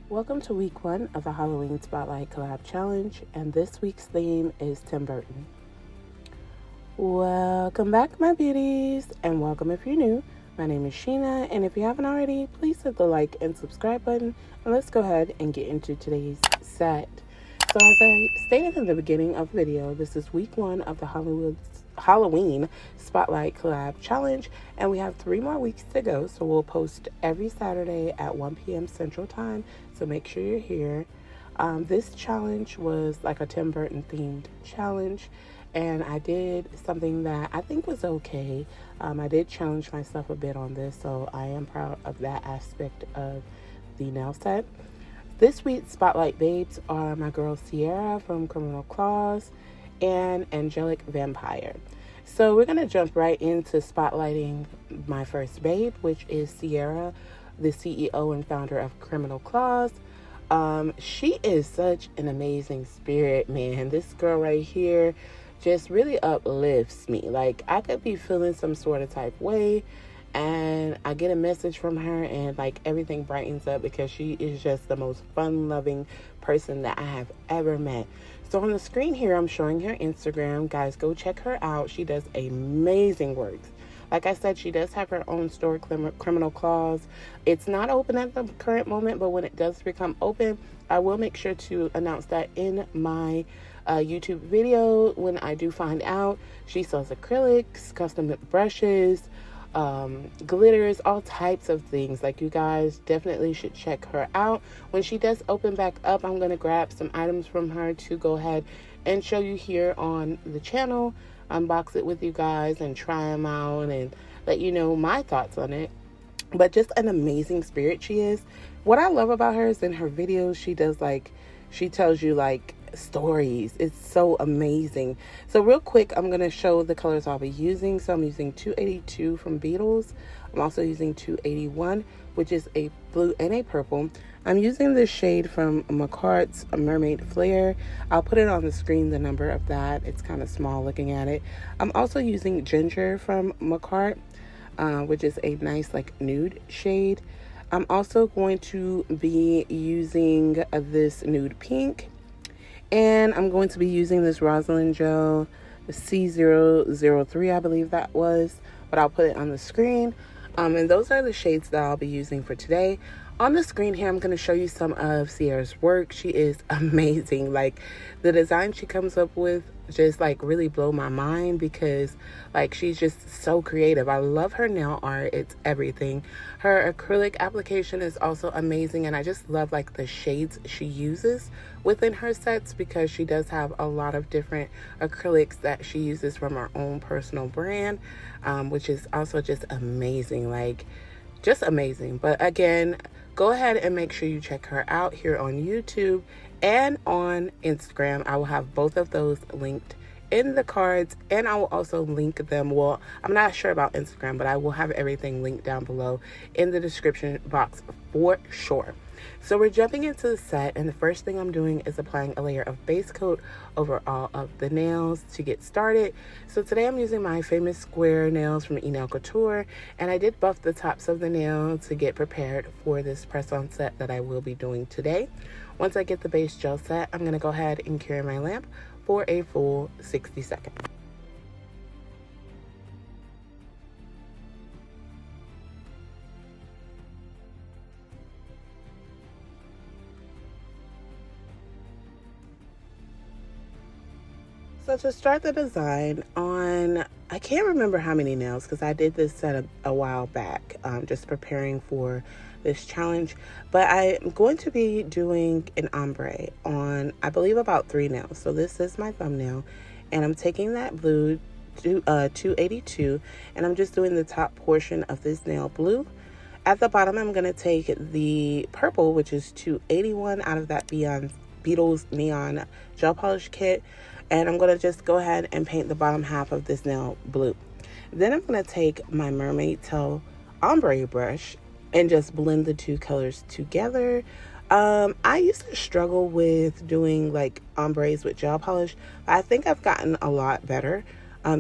Welcome to week 1 of the Halloween Spotlight Collab Challenge, and this week's theme is Tim Burton. Welcome back, my beauties, and welcome if you're new. My name is Sheena, and if you haven't already, please hit the like and subscribe button, and let's go ahead and get into today's set. So as I stated in the beginning of the video, this is week 1 of the Halloween Spotlight Collab Challenge, and we have 3 more weeks to go, so we'll post every Saturday at 1 p.m. Central Time, so make sure you're here. This challenge was like a Tim Burton themed challenge, and I did something that I think was okay. I did challenge myself a bit on this, so I am proud of that aspect of the nail set. This week's Spotlight Babes are my girl Ceira from Chronicles and Angelic Vampire. So we're going to jump right into spotlighting my first babe, which is Ceira, the CEO and founder of Chronicles. She is such an amazing spirit, man. This girl right here just really uplifts me. Like, I could be feeling some sort of type way, and I get a message from her, and like everything brightens up because she is just the most fun-loving person that I have ever met. So on the screen here, I'm showing her Instagram. Guys, go check her out. She does amazing work. Like I said, she does have her own store, Chronicles. It's not open at the current moment, but when it does become open, I will make sure to announce that in my YouTube video when I do find out. She sells acrylics, custom brushes, glitters, all types of things. Like, you guys definitely should check her out. When she does open back up, I'm going to grab some items from her to go ahead and show you here on the channel, unbox it with you guys and try them out and let you know my thoughts on it. But just an amazing spirit she is. What I love about her is in her videos, she tells you like stories. It's so amazing. So real quick, I'm going to show the colors I'll be using. So I'm using 282 from Beatles. I'm also using 281, which is a blue and a purple. I'm using this shade from McCart's Mermaid Flare. I'll put it on the screen, the number of that. It's kind of small looking at it. I'm also using Ginger from McCart, which is a nice like nude shade. I'm also going to be using this nude pink. And I'm going to be using this Rosalind gel, C003, I believe that was, but I'll put it on the screen. And those are the shades that I'll be using for today. On the screen here, I'm going to show you some of Ceira's work. She is amazing. Like, the design she comes up with just like really blow my mind because like she's just so creative. I love her nail art. It's everything. Her acrylic application is also amazing, and I just love like the shades she uses within her sets because she does have a lot of different acrylics that she uses from her own personal brand, which is also just amazing. Like, just amazing. But again, go ahead and make sure you check her out here on YouTube and on Instagram. I will have both of those linked in the cards, and I will also link them. Well, I'm not sure about Instagram, but I will have everything linked down below in the description box for sure. So we're jumping into the set, and the first thing I'm doing is applying a layer of base coat over all of the nails to get started. So today I'm using my famous square nails from Nail Couture, and I did buff the tops of the nail to get prepared for this press-on set that I will be doing today. Once I get the base gel set, I'm going to go ahead and carry my lamp for a full 60 seconds. So to start the design on, I can't remember how many nails because I did this set a while back, just preparing for this challenge. But I'm going to be doing an ombre on, I believe, about 3 nails. So this is my thumbnail, and I'm taking that blue to 282, and I'm just doing the top portion of this nail blue. At the bottom, I'm going to take the purple, which is 281 out of that Beatles Neon Gel Polish Kit. And I'm going to just go ahead and paint the bottom half of this nail blue. Then I'm going to take my Mermaid Tail ombre brush and just blend the two colors together. I used to struggle with doing like ombres with gel polish. I think I've gotten a lot better.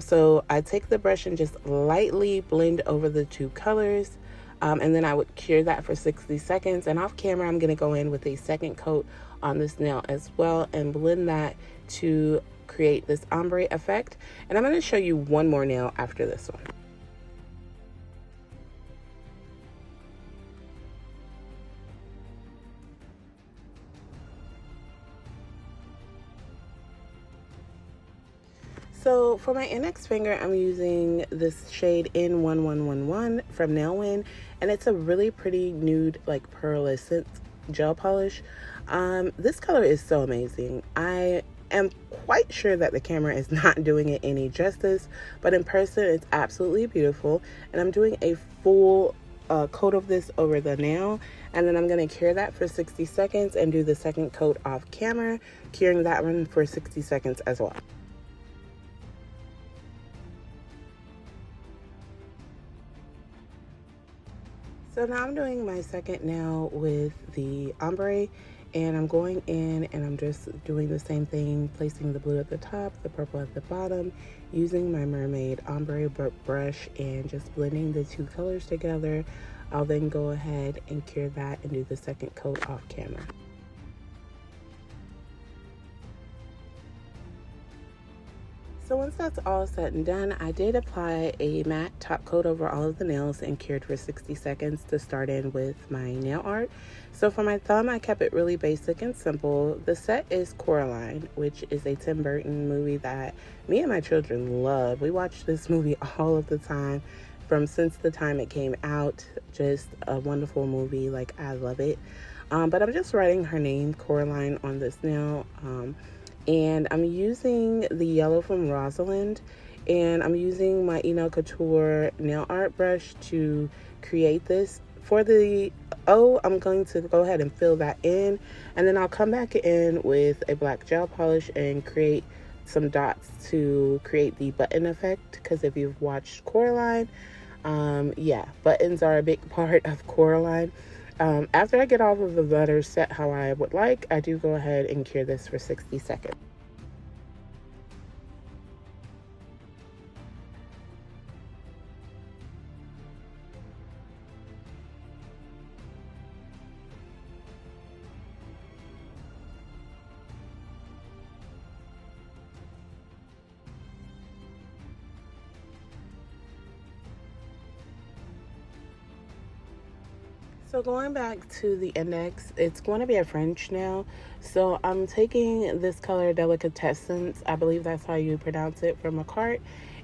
So I take the brush and just lightly blend over the two colors. And then I would cure that for 60 seconds. And off camera, I'm going to go in with a second coat on this nail as well and blend that to create this ombre effect. And I'm going to show you one more nail after this one. So for my index finger, I'm using this shade N1111 from NailHoliday, and it's a really pretty nude, like pearlescent gel polish. This color is so amazing. I am quite sure that the camera is not doing it any justice, but in person it's absolutely beautiful. And I'm doing a full coat of this over the nail, and then I'm going to cure that for 60 seconds and do the second coat off camera, curing that one for 60 seconds as well. So now I'm doing my second nail with the ombre, and I'm going in and I'm just doing the same thing, placing the blue at the top, the purple at the bottom, using my mermaid ombre brush and just blending the two colors together. I'll then go ahead and cure that and do the second coat off camera. So once that's all said and done, I did apply a matte top coat over all of the nails and cured for 60 seconds to start in with my nail art. So for my thumb, I kept it really basic and simple. The set is Coraline, which is a Tim Burton movie that me and my children love. We watch this movie all of the time since the time it came out. Just a wonderful movie, like I love it. But I'm just writing her name, Coraline, on this nail. And I'm using the yellow from Rosalind, and I'm using my Couture nail art brush to create this. For the O, I'm going to go ahead and fill that in, and then I'll come back in with a black gel polish and create some dots to create the button effect, because if you've watched Coraline, yeah, buttons are a big part of Coraline. After I get all of the letters set how I would like, I do go ahead and cure this for 60 seconds. So going back to the index, it's going to be a French nail. So I'm taking this color Delicatessen, I believe that's how you pronounce it, from a cart,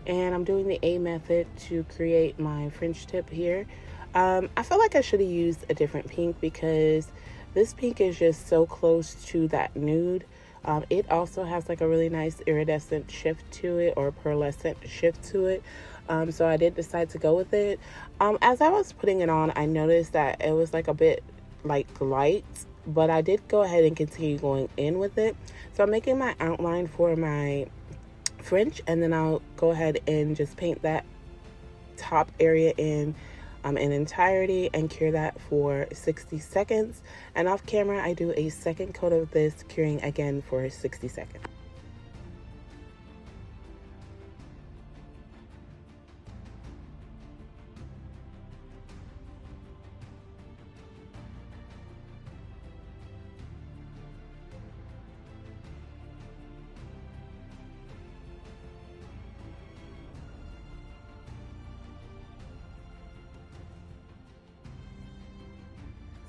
and I'm doing the A method to create my French tip here. I feel like I should have used a different pink because this pink is just so close to that nude. It also has like a really nice iridescent shift to it, or pearlescent shift to it. So I did decide to go with it. As I was putting it on, I noticed that it was like a bit like light, but I did go ahead and continue going in with it. So I'm making my outline for my French, and then I'll go ahead and just paint that top area in entirety and cure that for 60 seconds. And off camera, I do a second coat of this, curing again for 60 seconds.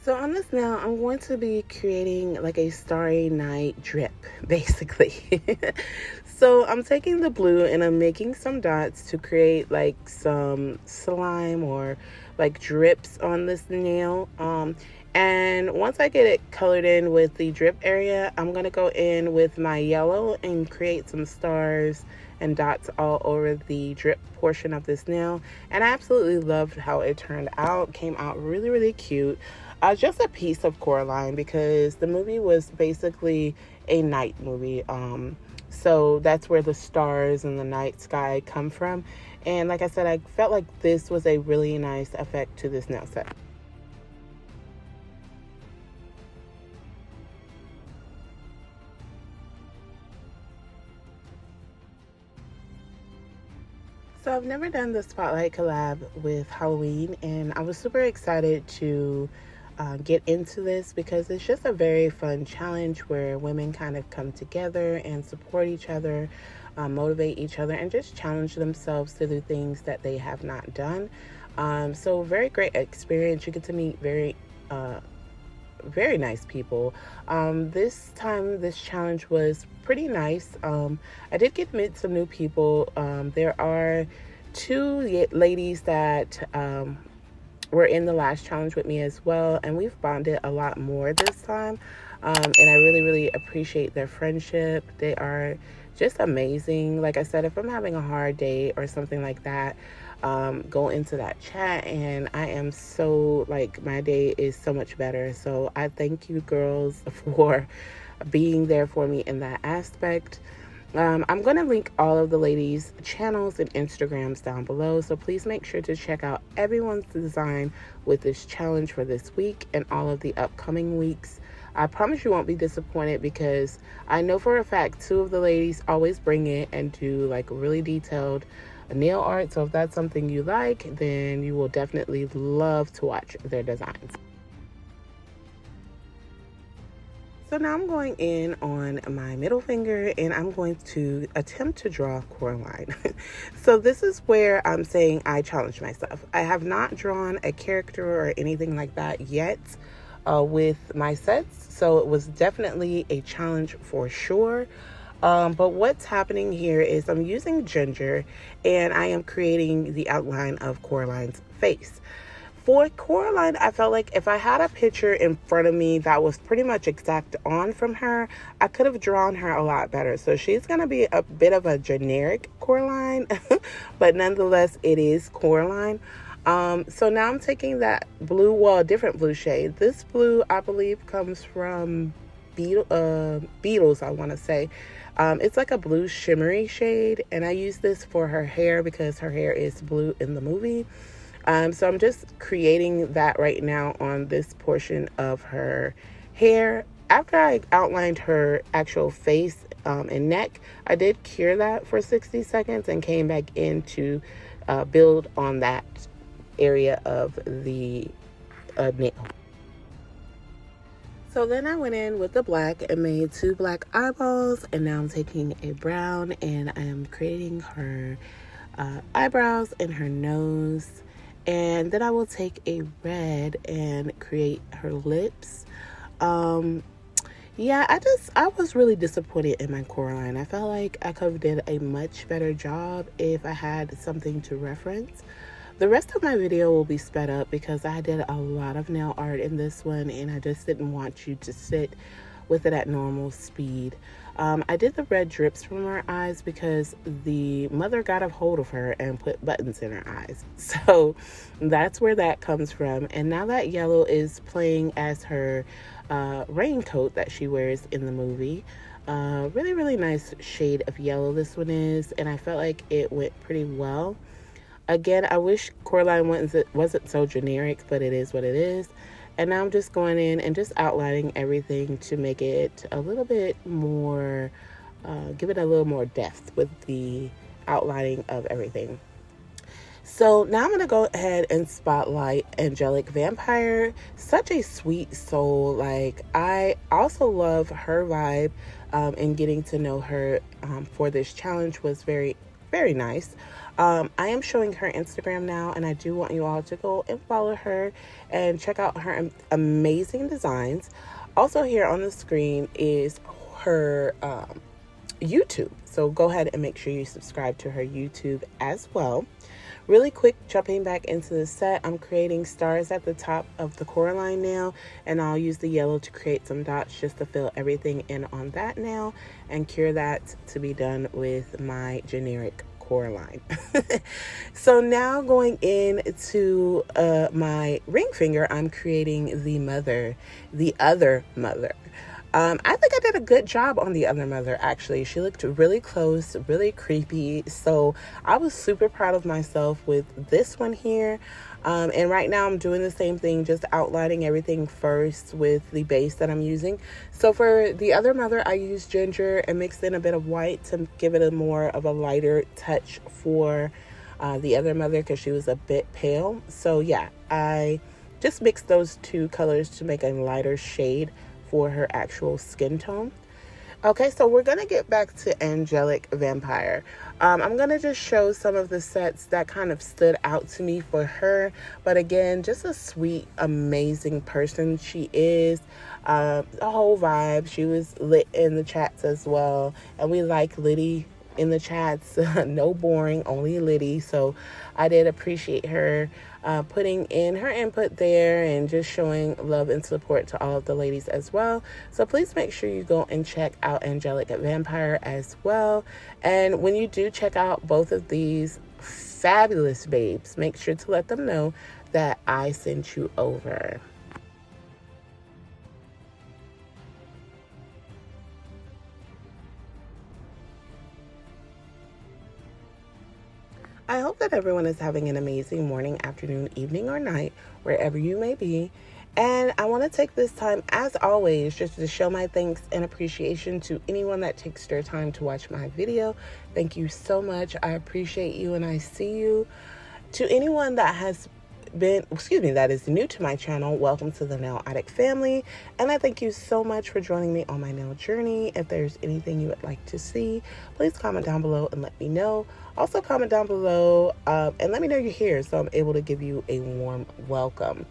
So on this nail, I'm going to be creating like a starry night drip, basically. So I'm taking the blue and I'm making some dots to create like some slime or like drips on this nail. And once I get it colored in with the drip area, I'm going to go in with my yellow and create some stars and dots all over the drip portion of this nail. And I absolutely loved how it turned out. Came out really, really cute. Just a piece of Coraline, because the movie was basically a night movie. So that's where the stars and the night sky come from. And like I said, I felt like this was a really nice effect to this nail set. So I've never done the Spotlight collab with Halloween, and I was super excited to get into this because it's just a very fun challenge where women kind of come together and support each other, motivate each other, and just challenge themselves to do things that they have not done. So very great experience. You get to meet very nice people. This time, this challenge was pretty nice. I did get to meet some new people. There are two ladies that were in the last challenge with me as well, and we've bonded a lot more this time. And I really, really appreciate their friendship. They are just amazing. Like I said, if I'm having a hard day or something like that, go into that chat and I am so, like, my day is so much better. So I thank you girls for being there for me in that aspect. I'm going to link all of the ladies' channels and Instagrams down below, so please make sure to check out everyone's design with this challenge for this week and all of the upcoming weeks. I promise you won't be disappointed because I know for a fact two of the ladies always bring it and do like really detailed nail art. So if that's something you like, then you will definitely love to watch their designs. So now I'm going in on my middle finger and I'm going to attempt to draw Coraline. So this is where I'm saying I challenge myself. I have not drawn a character or anything like that yet with my sets. So it was definitely a challenge for sure. But what's happening here is I'm using ginger and I am creating the outline of Coraline's face. For Coraline, I felt like if I had a picture in front of me that was pretty much exact on from her, I could have drawn her a lot better. So she's going to be a bit of a generic Coraline, but nonetheless, it is Coraline. So now I'm taking that blue, well, a different blue shade. This blue, I believe, comes from Beetles, I want to say. It's like a blue shimmery shade, and I use this for her hair because her hair is blue in the movie. So I'm just creating that right now on this portion of her hair. After I outlined her actual face and neck, I did cure that for 60 seconds and came back in to build on that area of the nail. So then I went in with the black and made two black eyeballs, and now I'm taking a brown and I'm creating her eyebrows and her nose. And then I will take a red and create her lips. Yeah, I was really disappointed in my Coraline. I felt like I could have did a much better job if I had something to reference. The rest of my video will be sped up because I did a lot of nail art in this one and I just didn't want you to sit with it at normal speed. I did the red drips from her eyes because the mother got a hold of her and put buttons in her eyes. So that's where that comes from. And now that yellow is playing as her raincoat that she wears in the movie. Really, really nice shade of yellow this one is. And I felt like it went pretty well. Again, I wish Coraline wasn't so generic, but it is what it is. And now I'm just going in and just outlining everything to make it a little bit more, give it a little more depth with the outlining of everything. So now I'm going to go ahead and spotlight Angelic Vampire. Such a sweet soul. Like, I also love her vibe, and getting to know her for this challenge was very, very nice. I am showing her Instagram now, and I do want you all to go and follow her and check out her amazing designs. Also here on the screen is her YouTube. So go ahead and make sure you subscribe to her YouTube as well. Really quick, jumping back into the set, I'm creating stars at the top of the Coraline nail, and I'll use the yellow to create some dots just to fill everything in on that nail and cure that to be done with my generic Coraline. So now going into my ring finger, I'm creating the other mother. I think I did a good job on the other mother, actually. She looked really close, really creepy. So I was super proud of myself with this one here. And right now I'm doing the same thing, just outlining everything first with the base that I'm using. So for the other mother, I used ginger and mixed in a bit of white to give it a more of a lighter touch for the other mother because she was a bit pale. So yeah, I just mixed those two colors to make a lighter shade for her actual skin tone. Okay, so we're going to get back to Angelic Vampire. I'm going to just show some of the sets that kind of stood out to me for her. But again, just a sweet, amazing person she is. The whole vibe. She was lit in the chats as well. And we like Liddy in the chats. No boring, only Liddy. So I did appreciate her putting in her input there and just showing love and support to all of the ladies as well. So please make sure you go and check out Angelic Vampire as well. And when you do check out both of these fabulous babes, make sure to let them know that I sent you over. I hope that everyone is having an amazing morning, afternoon, evening, or night, wherever you may be. And I want to take this time, as always, just to show my thanks and appreciation to anyone that takes their time to watch my video. Thank you so much. I appreciate you and I see you. To anyone that has that is new to my channel, welcome to the Nail Addict family. And I thank you so much for joining me on my nail journey. If there's anything you would like to see, please comment down below and let me know. Also comment down below and let me know you're here so I'm able to give you a warm welcome.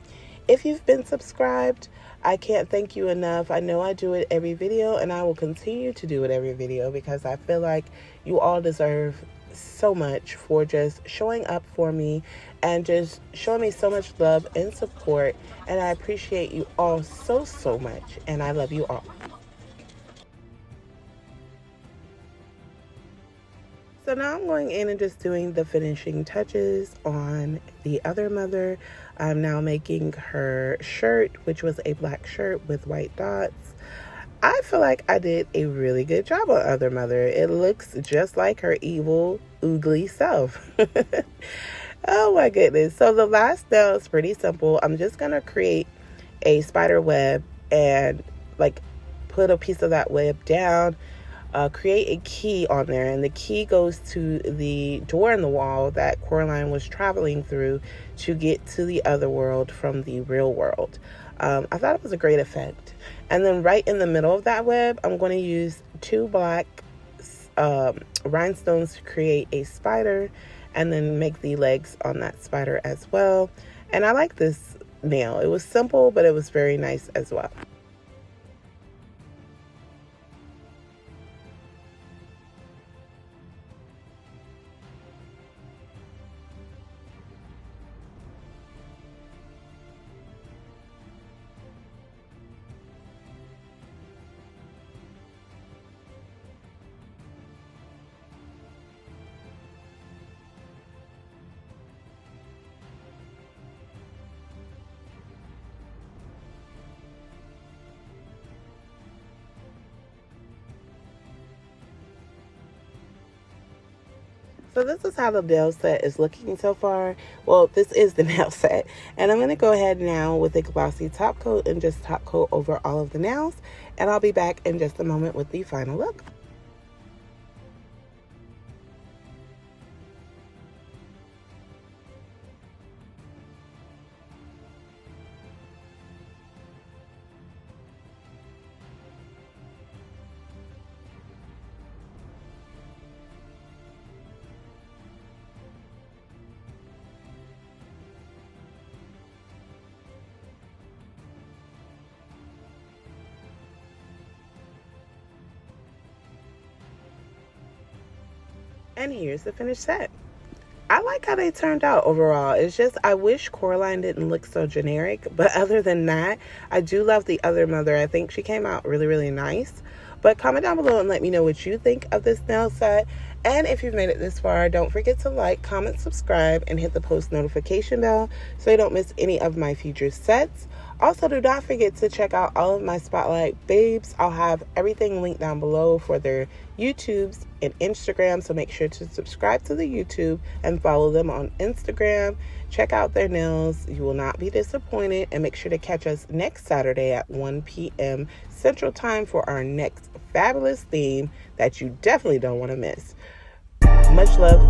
If you've been subscribed, I can't thank you enough. I know I do it every video and I will continue to do it every video because I feel like you all deserve so much for just showing up for me and just showing me so much love and support, and I appreciate you all so much, and I love you all. So now I'm going in and just doing the finishing touches on the other mother. I'm now making her shirt, which was a black shirt with white dots. I feel like I did a really good job on other mother. It looks just like her evil, oogly self. Oh my goodness. So the last nail is pretty simple. I'm just going to create a spider web and like put a piece of that web down, create a key on there. And the key goes to the door in the wall that Coraline was traveling through to get to the other world from the real world. I thought it was a great effect. And then right in the middle of that web, I'm going to use 2 black rhinestones to create a spider and then make the legs on that spider as well. And I like this nail. It was simple, but it was very nice as well. So this is how the nail set is looking so far. Well, this is the nail set. And I'm going to go ahead now with a glossy top coat and just top coat over all of the nails. And I'll be back in just a moment with the final look. And here's the finished set. I like how they turned out overall. It's just, I wish Coraline didn't look so generic. But other than that, I do love the other mother. I think she came out really nice. But comment down below and let me know what you think of this nail set. And if you've made it this far, don't forget to like, comment, subscribe, and hit the post notification bell so you don't miss any of my future sets. Also, do not forget to check out all of my Spotlight babes. I'll have everything linked down below for their YouTubes and Instagram. So make sure to subscribe to the YouTube and follow them on Instagram. Check out their nails. You will not be disappointed. And make sure to catch us next Saturday at 1 p.m. Central Time for our next fabulous theme that you definitely don't want to miss. Much love